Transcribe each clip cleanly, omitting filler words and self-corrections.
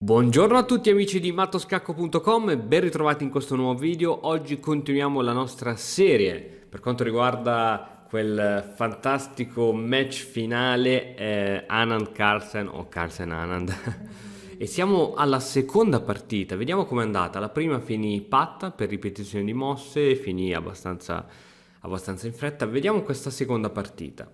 Buongiorno a tutti amici di mattoscacco.com e ben ritrovati in questo nuovo video. Oggi continuiamo la nostra serie per quanto riguarda quel fantastico match finale Anand Carlsen o Carlsen Anand e siamo alla seconda partita. Vediamo com'è andata. La prima finì patta per ripetizione di mosse e finì abbastanza in fretta. Vediamo questa seconda partita.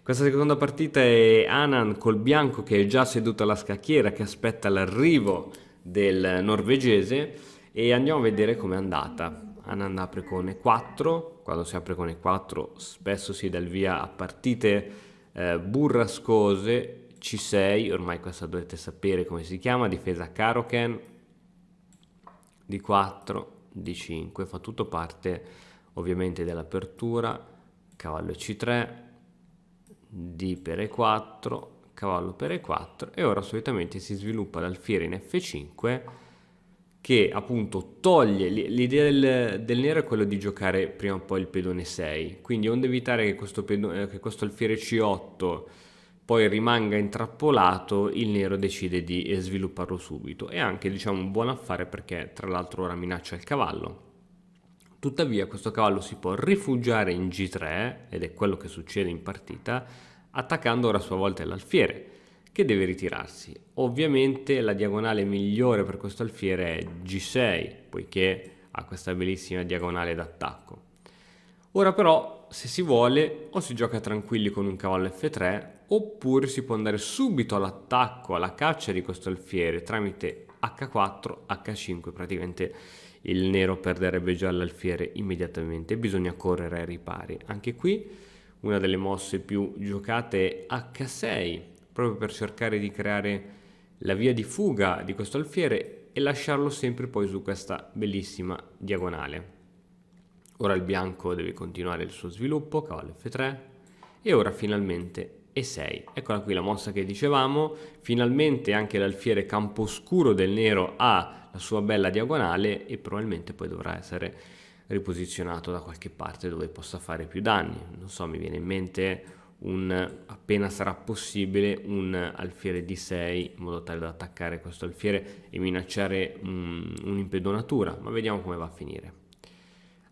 Questa seconda partita è Anand col bianco che è già seduto alla scacchiera, che aspetta l'arrivo del norvegese e andiamo a vedere com'è andata. Anand apre con E4, quando si apre con E4 spesso si dà il via a partite burrascose. C6, ormai questa dovete sapere come si chiama, difesa Caro-Kann, D4, D5, fa tutto parte ovviamente dell'apertura, cavallo C3, D per E4, cavallo per E4 e ora solitamente si sviluppa l'alfiere in F5 che appunto toglie l'idea del nero è quello di giocare prima o poi il pedone 6, quindi onde evitare che questo alfiere C8 poi rimanga intrappolato, il nero decide di svilupparlo subito. È anche diciamo un buon affare perché tra l'altro ora minaccia il cavallo. Tuttavia questo cavallo si può rifugiare in G3 ed è quello che succede in partita, attaccando ora a sua volta l'alfiere che deve ritirarsi. Ovviamente la diagonale migliore per questo alfiere è G6 poiché ha questa bellissima diagonale d'attacco. Ora però se si vuole o si gioca tranquilli con un cavallo F3 oppure si può andare subito all'attacco, alla caccia di questo alfiere tramite H4, H5, praticamente il nero perderebbe già l'alfiere immediatamente, bisogna correre ai ripari. Anche qui una delle mosse più giocate è H6, proprio per cercare di creare la via di fuga di questo alfiere e lasciarlo sempre poi su questa bellissima diagonale. Ora il bianco deve continuare il suo sviluppo, cavallo F3 e ora finalmente E6. Eccola qui la mossa che dicevamo, finalmente anche l'alfiere camposcuro del nero ha la sua bella diagonale e probabilmente poi dovrà essere riposizionato da qualche parte dove possa fare più danni. Non so, mi viene in mente appena sarà possibile un alfiere D6 in modo tale da attaccare questo alfiere e minacciare un'impedonatura, ma vediamo come va a finire.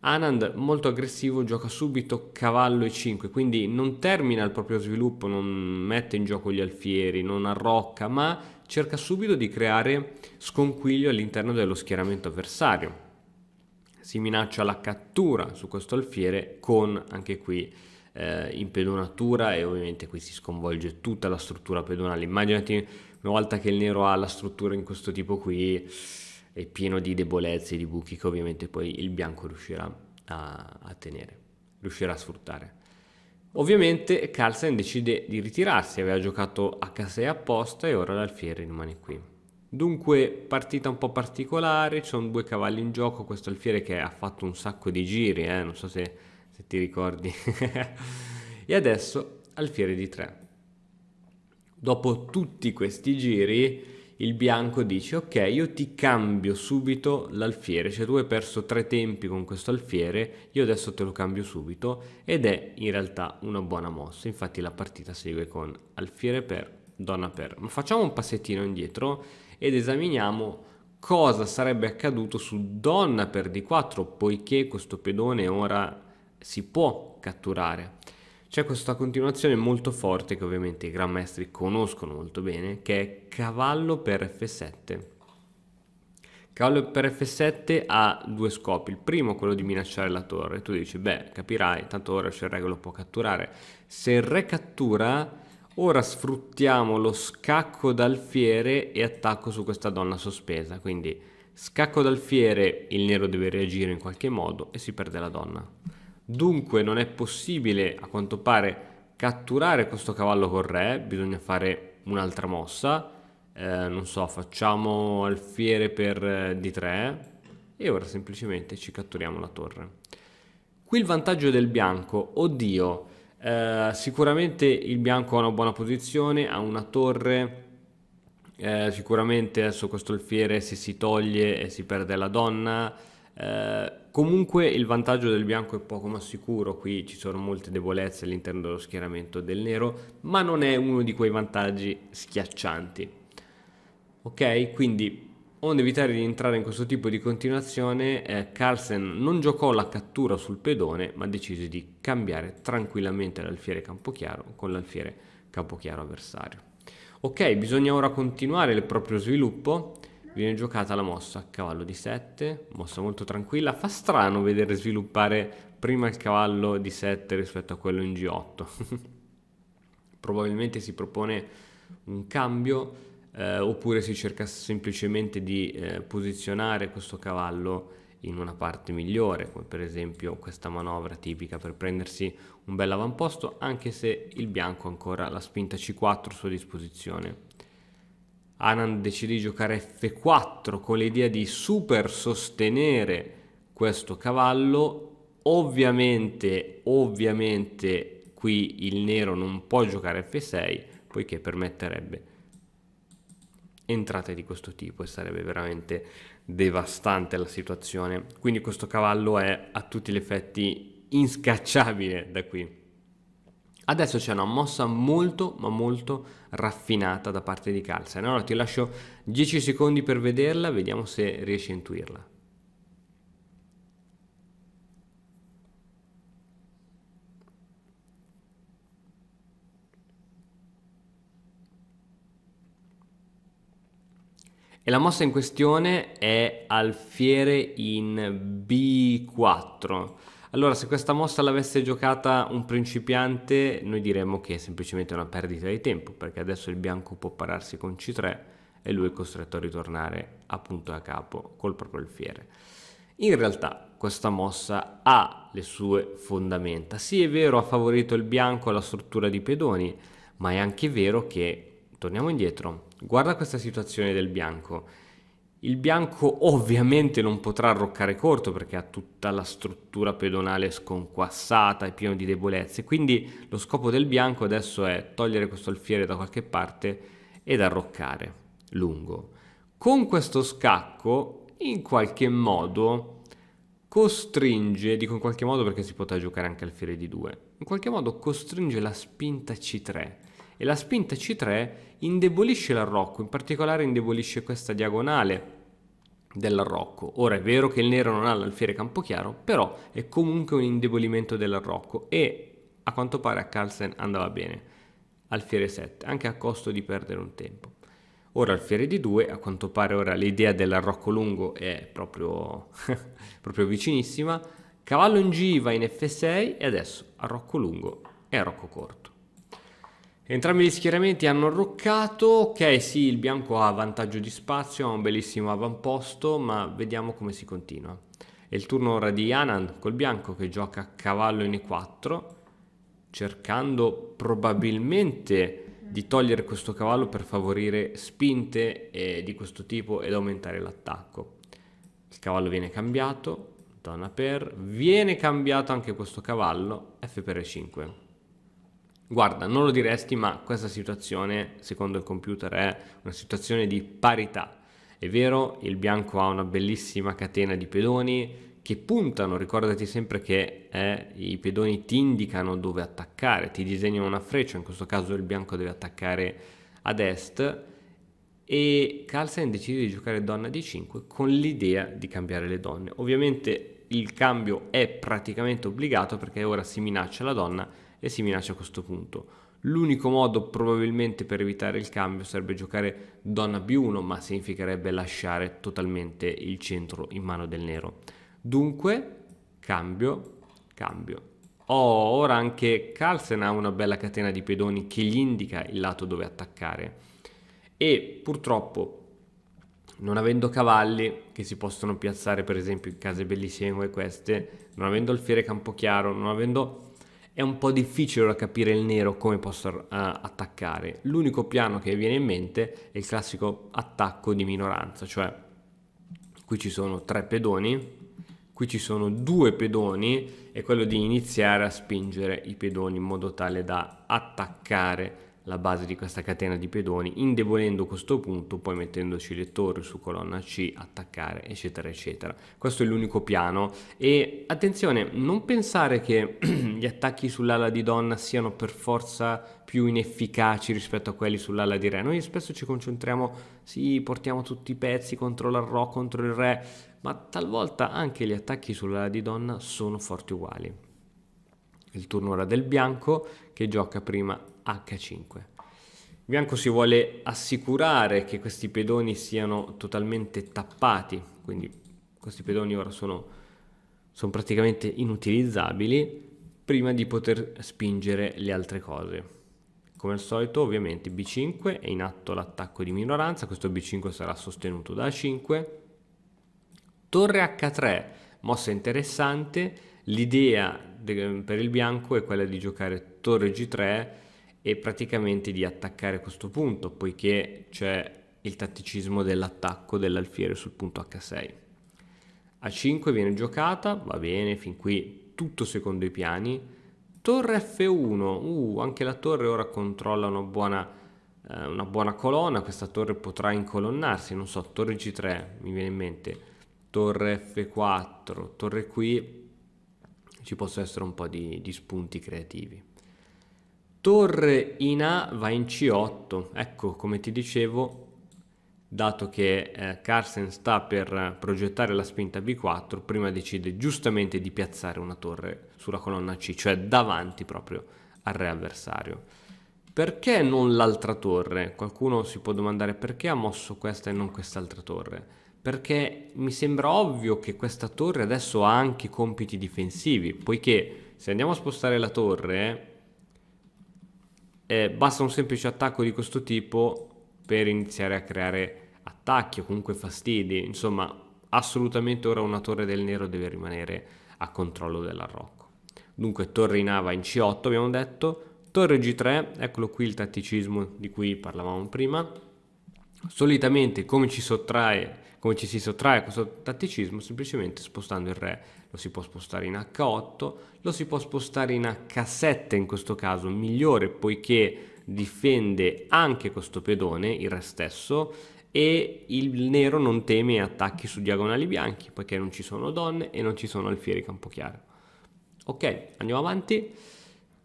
Anand molto aggressivo, gioca subito cavallo E5, quindi non termina il proprio sviluppo, non mette in gioco gli alfieri, non arrocca, ma cerca subito di creare sconquiglio all'interno dello schieramento avversario. Si minaccia la cattura su questo alfiere con anche qui impedonatura e ovviamente qui si sconvolge tutta la struttura pedonale. Immaginati una volta che il nero ha la struttura in questo tipo qui è pieno di debolezze e di buchi che ovviamente poi il bianco riuscirà a tenere, riuscirà a sfruttare. Ovviamente Carlsen decide di ritirarsi, aveva giocato H6 apposta e ora l'alfiere rimane qui. Dunque partita un po' particolare, ci sono due cavalli in gioco, questo alfiere che ha fatto un sacco di giri, non so se ti ricordi. E adesso alfiere di 3. Dopo tutti questi giri il bianco dice ok, io ti cambio subito l'alfiere, cioè tu hai perso 3 tempi con questo alfiere, io adesso te lo cambio subito ed è in realtà una buona mossa. Infatti la partita segue con alfiere per, donna per. Ma facciamo un passettino indietro ed esaminiamo cosa sarebbe accaduto su donna per D4 poiché questo pedone ora si può catturare. C'è questa continuazione molto forte che ovviamente i gran maestri conoscono molto bene, che è cavallo per F7. Cavallo per F7 ha due scopi. Il primo, quello di minacciare la torre. Tu dici, beh, capirai, tanto ora c'è il re che lo può catturare. Se il re cattura, ora sfruttiamo lo scacco d'alfiere e attacco su questa donna sospesa. Quindi scacco d'alfiere, il nero deve reagire in qualche modo e si perde la donna. Dunque non è possibile a quanto pare catturare questo cavallo col re, bisogna fare un'altra mossa, non so, facciamo alfiere per D3 e ora semplicemente ci catturiamo la torre. Qui il vantaggio del bianco, oddio, sicuramente il bianco ha una buona posizione, ha una torre, sicuramente adesso questo alfiere se si toglie si perde la donna. Comunque il vantaggio del bianco è poco ma sicuro, qui ci sono molte debolezze all'interno dello schieramento del nero, ma non è uno di quei vantaggi schiaccianti. Ok, quindi onde evitare di entrare in questo tipo di continuazione, Carlsen non giocò la cattura sul pedone, ma decise di cambiare tranquillamente l'alfiere campochiaro con l'alfiere campochiaro avversario. Ok, bisogna ora continuare il proprio sviluppo. Viene giocata la mossa cavallo di 7, mossa molto tranquilla. Fa strano vedere sviluppare prima il cavallo di 7 rispetto a quello in G8. Probabilmente si propone un cambio, oppure si cerca semplicemente di posizionare questo cavallo in una parte migliore, come per esempio questa manovra tipica per prendersi un bel avamposto, anche se il bianco ha ancora la spinta C4 a sua disposizione. Anand decide di giocare F4 con l'idea di super sostenere questo cavallo. Ovviamente qui il nero non può giocare F6 poiché permetterebbe entrate di questo tipo e sarebbe veramente devastante la situazione. Quindi questo cavallo è a tutti gli effetti inscacciabile da qui. Adesso c'è una mossa molto ma molto raffinata da parte di Carlsen. Allora ti lascio 10 secondi per vederla, vediamo se riesci a intuirla. E la mossa in questione è alfiere in B4. Allora, se questa mossa l'avesse giocata un principiante, noi diremmo che è semplicemente una perdita di tempo, perché adesso il bianco può pararsi con C3 e lui è costretto a ritornare a punto e a capo col proprio alfiere. In realtà questa mossa ha le sue fondamenta. Sì, è vero, ha favorito il bianco alla struttura di pedoni, ma è anche vero che, torniamo indietro, guarda questa situazione del bianco. Il bianco ovviamente non potrà arroccare corto perché ha tutta la struttura pedonale sconquassata e pieno di debolezze, quindi lo scopo del bianco adesso è togliere questo alfiere da qualche parte ed arroccare lungo. Con questo scacco in qualche modo costringe, dico in qualche modo perché si potrà giocare anche alfiere di 2, in qualche modo costringe la spinta C3 e la spinta C3 indebolisce l'arrocco, in particolare indebolisce questa diagonale dell'arrocco. Ora è vero che il nero non ha l'alfiere campochiaro, però è comunque un indebolimento dell'arrocco e a quanto pare a Carlsen andava bene. Alfiere 7, anche a costo di perdere un tempo. Ora alfiere di 2, a quanto pare ora l'idea dell'arrocco lungo è proprio, proprio vicinissima. Cavallo in G va in F6 e adesso arrocco lungo e arrocco corto. Entrambi gli schieramenti hanno arroccato. Ok, sì, il bianco ha vantaggio di spazio, ha un bellissimo avamposto, ma vediamo come si continua. È il turno ora di Anand col bianco che gioca cavallo in E4, cercando probabilmente di togliere questo cavallo per favorire spinte di questo tipo ed aumentare l'attacco. Il cavallo viene cambiato, donna per, viene cambiato anche questo cavallo, F per E5. Guarda, non lo diresti, ma questa situazione, secondo il computer, è una situazione di parità. È vero, il bianco ha una bellissima catena di pedoni che puntano, ricordati sempre che i pedoni ti indicano dove attaccare, ti disegnano una freccia, in questo caso il bianco deve attaccare ad est, e Carlsen decide di giocare donna d5 con l'idea di cambiare le donne. Ovviamente il cambio è praticamente obbligato perché ora si minaccia la donna e si minaccia a questo punto. L'unico modo probabilmente per evitare il cambio sarebbe giocare donna b1, ma significherebbe lasciare totalmente il centro in mano del nero. Dunque, cambio. Ora anche Carlsen ha una bella catena di pedoni che gli indica il lato dove attaccare. E purtroppo, non avendo cavalli che si possono piazzare per esempio in case bellissime come queste, non avendo alfiere campochiaro, è un po' difficile da capire il nero come possa attaccare. L'unico piano che viene in mente è il classico attacco di minoranza, cioè qui ci sono 3 pedoni, qui ci sono 2 pedoni, e quello di iniziare a spingere i pedoni in modo tale da attaccare la base di questa catena di pedoni, indebolendo questo punto, poi mettendoci le torri su colonna C, attaccare, eccetera, eccetera. Questo è l'unico piano. E attenzione, non pensare che gli attacchi sull'ala di donna siano per forza più inefficaci rispetto a quelli sull'ala di re. Noi spesso ci concentriamo, sì, portiamo tutti i pezzi contro l'arro, contro il re, ma talvolta anche gli attacchi sull'ala di donna sono forti uguali. Il turno ora del bianco, che gioca prima H5. Il bianco si vuole assicurare che questi pedoni siano totalmente tappati, quindi questi pedoni ora sono praticamente inutilizzabili, prima di poter spingere le altre cose. Come al solito, ovviamente B5 è in atto l'attacco di minoranza, questo B5 sarà sostenuto da A5. Torre H3, mossa interessante. L'idea per il bianco è quella di giocare torre G3 e praticamente di attaccare questo punto, poiché c'è il tatticismo dell'attacco dell'alfiere sul punto H6. A5 viene giocata, va bene, fin qui tutto secondo i piani. Torre F1, anche la torre ora controlla una buona colonna, questa torre potrà incolonnarsi, non so, torre G3 mi viene in mente, torre F4, torre qui, ci possono essere un po' di spunti creativi. Torre in A va in C8, ecco, come ti dicevo, dato che Carlsen sta per progettare la spinta B4, prima decide giustamente di piazzare una torre sulla colonna C, cioè davanti proprio al re avversario. Perché non l'altra torre? Qualcuno si può domandare perché ha mosso questa e non quest'altra torre. Perché mi sembra ovvio che questa torre adesso ha anche compiti difensivi, poiché se andiamo a spostare la torre, basta un semplice attacco di questo tipo per iniziare a creare attacchi o comunque fastidi. Insomma, assolutamente ora una torre del nero deve rimanere a controllo dell'arrocco. Dunque torre in A va in C8 abbiamo detto, torre G3, eccolo qui il tatticismo di cui parlavamo prima. Solitamente come ci si sottrae a questo tatticismo? Semplicemente spostando il re. Lo si può spostare in H8, lo si può spostare in H7 in questo caso, migliore poiché difende anche questo pedone, il re stesso, e il nero non teme attacchi su diagonali bianchi poiché non ci sono donne e non ci sono alfieri campochiaro. Ok, andiamo avanti.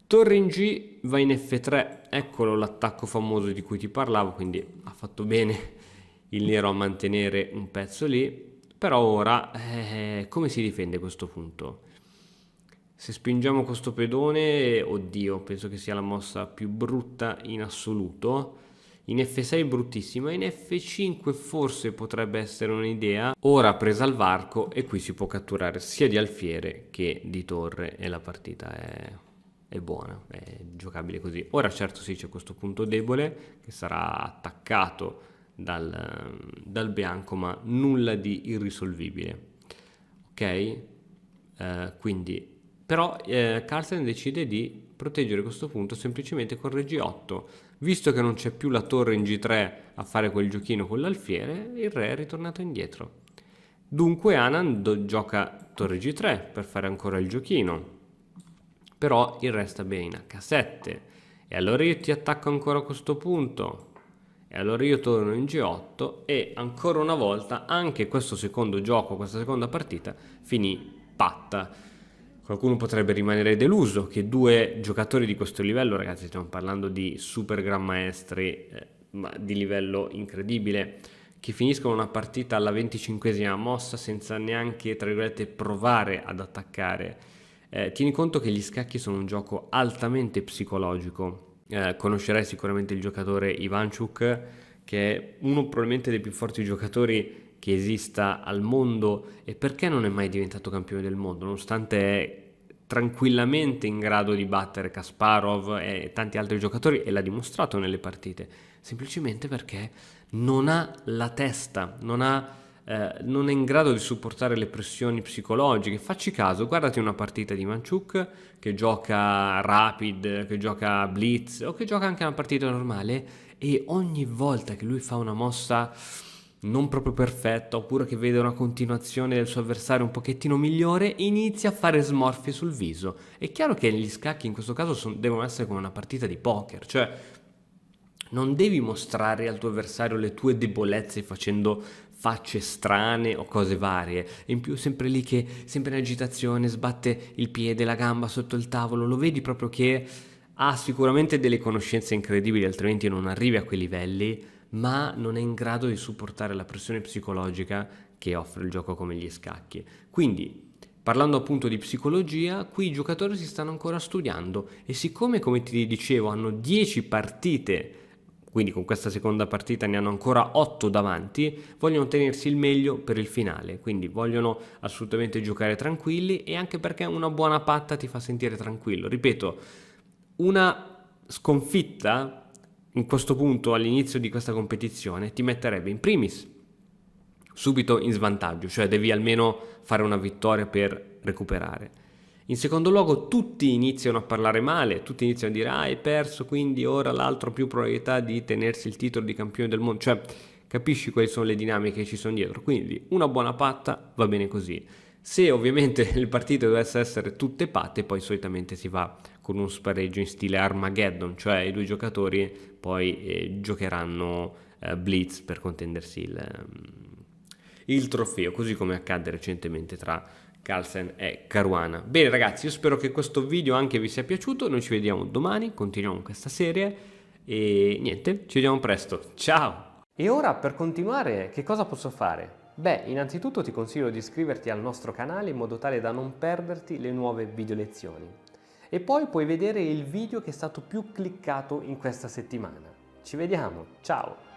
Torre in G va in F3, eccolo l'attacco famoso di cui ti parlavo, quindi ha fatto bene il nero a mantenere un pezzo lì. Però ora come si difende questo punto? Se spingiamo questo pedone, oddio, penso che sia la mossa più brutta in assoluto. In F6 bruttissima, in F5 forse potrebbe essere un'idea. Ora presa al varco e qui si può catturare sia di alfiere che di torre e la partita è buona, è giocabile così. Ora certo sì, c'è questo punto debole che sarà attaccato dal bianco, ma nulla di irrisolvibile. Ok? Quindi però Carlsen decide di proteggere questo punto semplicemente con re G8. Visto che non c'è più la torre in G3 a fare quel giochino con l'alfiere, il re è ritornato indietro. Dunque Anand gioca torre G3 per fare ancora il giochino. Però il re sta bene in H7. E allora io ti attacco ancora a questo punto. E allora io torno in G8 e ancora una volta anche questo secondo gioco, questa seconda partita finì patta. Qualcuno potrebbe rimanere deluso che due giocatori di questo livello, ragazzi, stiamo parlando di super gran maestri, ma di livello incredibile, che finiscono una partita alla 25esima mossa senza neanche, tra virgolette, provare ad attaccare. Tieni conto che gli scacchi sono un gioco altamente psicologico. Conoscerai sicuramente il giocatore Ivanchuk, che è uno probabilmente dei più forti giocatori che esista al mondo. E perché non è mai diventato campione del mondo, nonostante è tranquillamente in grado di battere Kasparov e tanti altri giocatori, e l'ha dimostrato nelle partite? Semplicemente perché non ha la testa, non è in grado di supportare le pressioni psicologiche. Facci caso, guardati una partita di Ivanchuk che gioca Rapid, che gioca Blitz o che gioca anche una partita normale, e ogni volta che lui fa una mossa non proprio perfetta, oppure che vede una continuazione del suo avversario un pochettino migliore, inizia a fare smorfie sul viso. È chiaro che gli scacchi in questo caso devono essere come una partita di poker, cioè Non devi mostrare al tuo avversario le tue debolezze facendo facce strane o cose varie. E in più sempre lì che, sempre in agitazione, sbatte il piede, la gamba sotto il tavolo, lo vedi proprio che ha sicuramente delle conoscenze incredibili, altrimenti non arrivi a quei livelli, ma non è in grado di supportare la pressione psicologica che offre il gioco come gli scacchi. Quindi, parlando appunto di psicologia, qui i giocatori si stanno ancora studiando e siccome, come ti dicevo, hanno 10 partite, quindi con questa seconda partita ne hanno ancora 8 davanti, vogliono tenersi il meglio per il finale, quindi vogliono assolutamente giocare tranquilli e anche perché una buona patta ti fa sentire tranquillo. Ripeto, una sconfitta in questo punto all'inizio di questa competizione ti metterebbe in primis subito in svantaggio, cioè devi almeno fare una vittoria per recuperare. In secondo luogo tutti iniziano a parlare male, tutti iniziano a dire hai perso, quindi ora l'altro ha più probabilità di tenersi il titolo di campione del mondo, cioè capisci quali sono le dinamiche che ci sono dietro, quindi una buona patta va bene così. Se ovviamente le partite dovessero essere tutte patte, poi solitamente si va con un spareggio in stile Armageddon, cioè i due giocatori poi giocheranno blitz per contendersi il trofeo, così come accadde recentemente tra Carlsen e Caruana. Bene ragazzi, io spero che questo video anche vi sia piaciuto, noi ci vediamo domani, continuiamo questa serie e niente, ci vediamo presto, ciao! E ora per continuare che cosa posso fare? Beh, innanzitutto ti consiglio di iscriverti al nostro canale in modo tale da non perderti le nuove video lezioni. E poi puoi vedere il video che è stato più cliccato in questa settimana. Ci vediamo, ciao!